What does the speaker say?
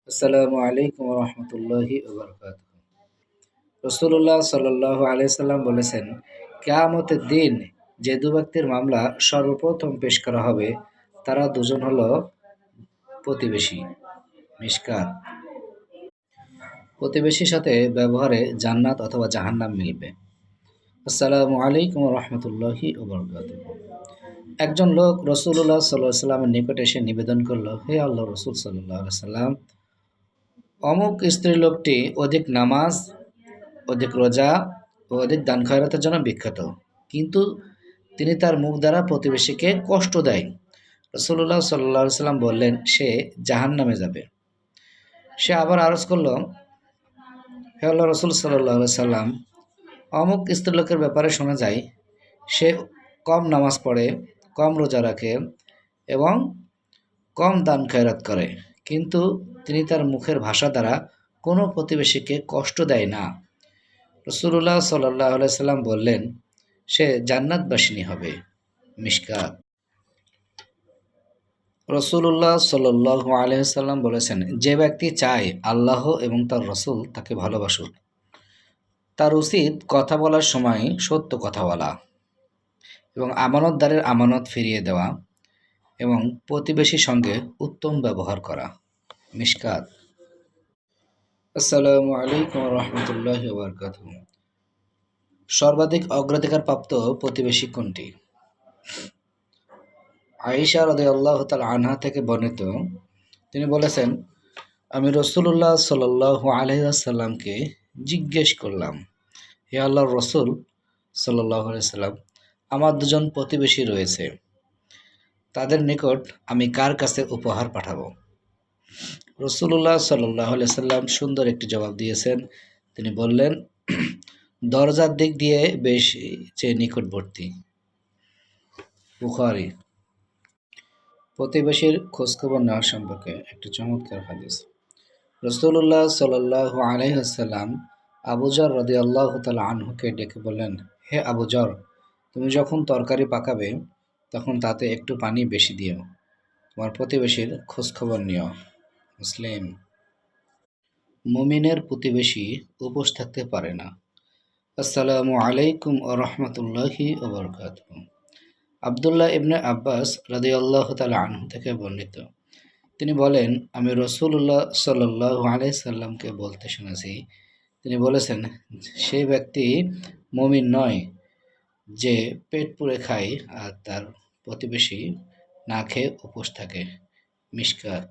আসসালামু আলাইকুম রহমতুল্লাহি ওবরকাতুহু। রাসূলুল্লাহ সাল্লাল্লাহু আলাইহি সাল্লাম বলেছেন, কিয়ামতের দিন যে দু ব্যক্তির মামলা সর্বপ্রথম পেশ করা হবে তারা দুজন হলো প্রতিবেশী। মিশকাত। প্রতিবেশীর সাথে ব্যবহারে জান্নাত অথবা জাহান্নাম মিলবে। আসসালামু আলাইকুম রহমতুল্লাহি ওবরকাতুহু। একজন লোক রাসূলুল্লাহ সাল্লাল্লাহু আলাইহি সাল্লামের নিকটে এসে নিবেদন করল, হে আল্লাহ রাসূল সাল্লাল্লাহু আলাইহি সাল্লাম, অমুক স্ত্রীলোকটি অধিক নামাজ, অধিক রোজা ও অধিক দান খয়রাতের জন্য বিখ্যাত, কিন্তু তিনি তার মুখ দ্বারা প্রতিবেশীকে কষ্ট দেয়। রাসূলুল্লাহ সাল্লাল্লাহু আলাইহি সাল্লাম বললেন, সে জাহান্নামে যাবে। সে আবার আরজ করল, হে আল্লাহ রাসূল সাল্লাল্লাহু আলাইহি সাল্লাম, অমুক স্ত্রীলোকের ব্যাপারে শোনা যায় সে কম নামাজ পড়ে, কম রোজা রাখে এবং কম দান খয়রাত করে, কিন্তু তিনি তার মুখের ভাষা দ্বারা কোনো প্রতিবেশীকে কষ্ট দেয় না। রাসূলুল্লাহ সাল্লাল্লাহু আলাইহি সাল্লাম বললেন, সে জান্নাতবাসিনী হবে। মিশকাত। রাসূলুল্লাহ সাল্লাল্লাহু আলাইহি সাল্লাম বলেছেন, যে ব্যক্তি চায় আল্লাহ এবং তার রাসূল তাকে ভালোবাসুক, তার উচিত কথা বলার সময় সত্য কথা বলা এবং আমানতদারের আমানত ফিরিয়ে দেওয়া এবং প্রতিবেশীর সঙ্গে উত্তম ব্যবহার করা। মিশকাত। আসসালামু আলাইকুম রহমতুল্লাহি ওয়া বারাকাতুহু। সর্বাধিক অগ্রাধিকারপ্রাপ্ত প্রতিবেশী কোনটি? আয়েশা রাদিয়াল্লাহু তাআলা আনহা থেকে বর্ণিত, তিনি বলেছেন, আমি রাসূলুল্লাহ সাল্লাল্লাহু আলাইহি ওয়াসাল্লামকে জিজ্ঞেস করলাম, হে আল্লাহর রাসূল সাল্লাল্লাহু আলাইহি ওয়াসাল্লাম, আমার দুজন প্রতিবেশী রয়েছে, তাদের নিকট আমি কার কাছে উপহার পাঠাবো? রাসূলুল্লাহ সাল্লাল্লাহু আলাইহি ওয়াসাল্লাম সুন্দর একটি জবাব দিয়েছেন। তিনি বললেন, দরজার দিক দিয়ে বেশ চেয়ে নিকটবর্তী। বুখারী। প্রতিবেশীর খোঁজখবর নেওয়া সম্পর্কে একটি চমৎকার হাদিস। রাসূলুল্লাহ সাল্লাল্লাহু আলাইহি ওয়াসাল্লাম আবু যর রাদিয়াল্লাহু তাআলা আনহুকে ডেকে বললেন, হে আবু যর, তুমি যখন তরকারি পাকাবে তখন তাতে একটু পানি বেশি দিও, তোমার প্রতিবেশীর খোঁজখবর নিও। মুসলিম। মুমিনের প্রতিবেশী উপোস থাকতে পারে না। আসসালামু আলাইকুম ওয়া রাহমাতুল্লাহি ওয়া বারাকাতুহু। আব্দুল্লাহ ইবনে আব্বাস রাদিয়াল্লাহু তাআলা আনহু থেকে বর্ণিত, তিনি বলেন, আমি রাসূলুল্লাহ সাল্লাল্লাহু আলাইহি সাল্লামকে বলতে শুনেছি, তিনি বলেছেন, সেই ব্যক্তি মুমিন নয় যে পেট পুড়ে খায় আর তার প্রতিবেশী না খেয়ে উপোস থাকে। মিশকাত।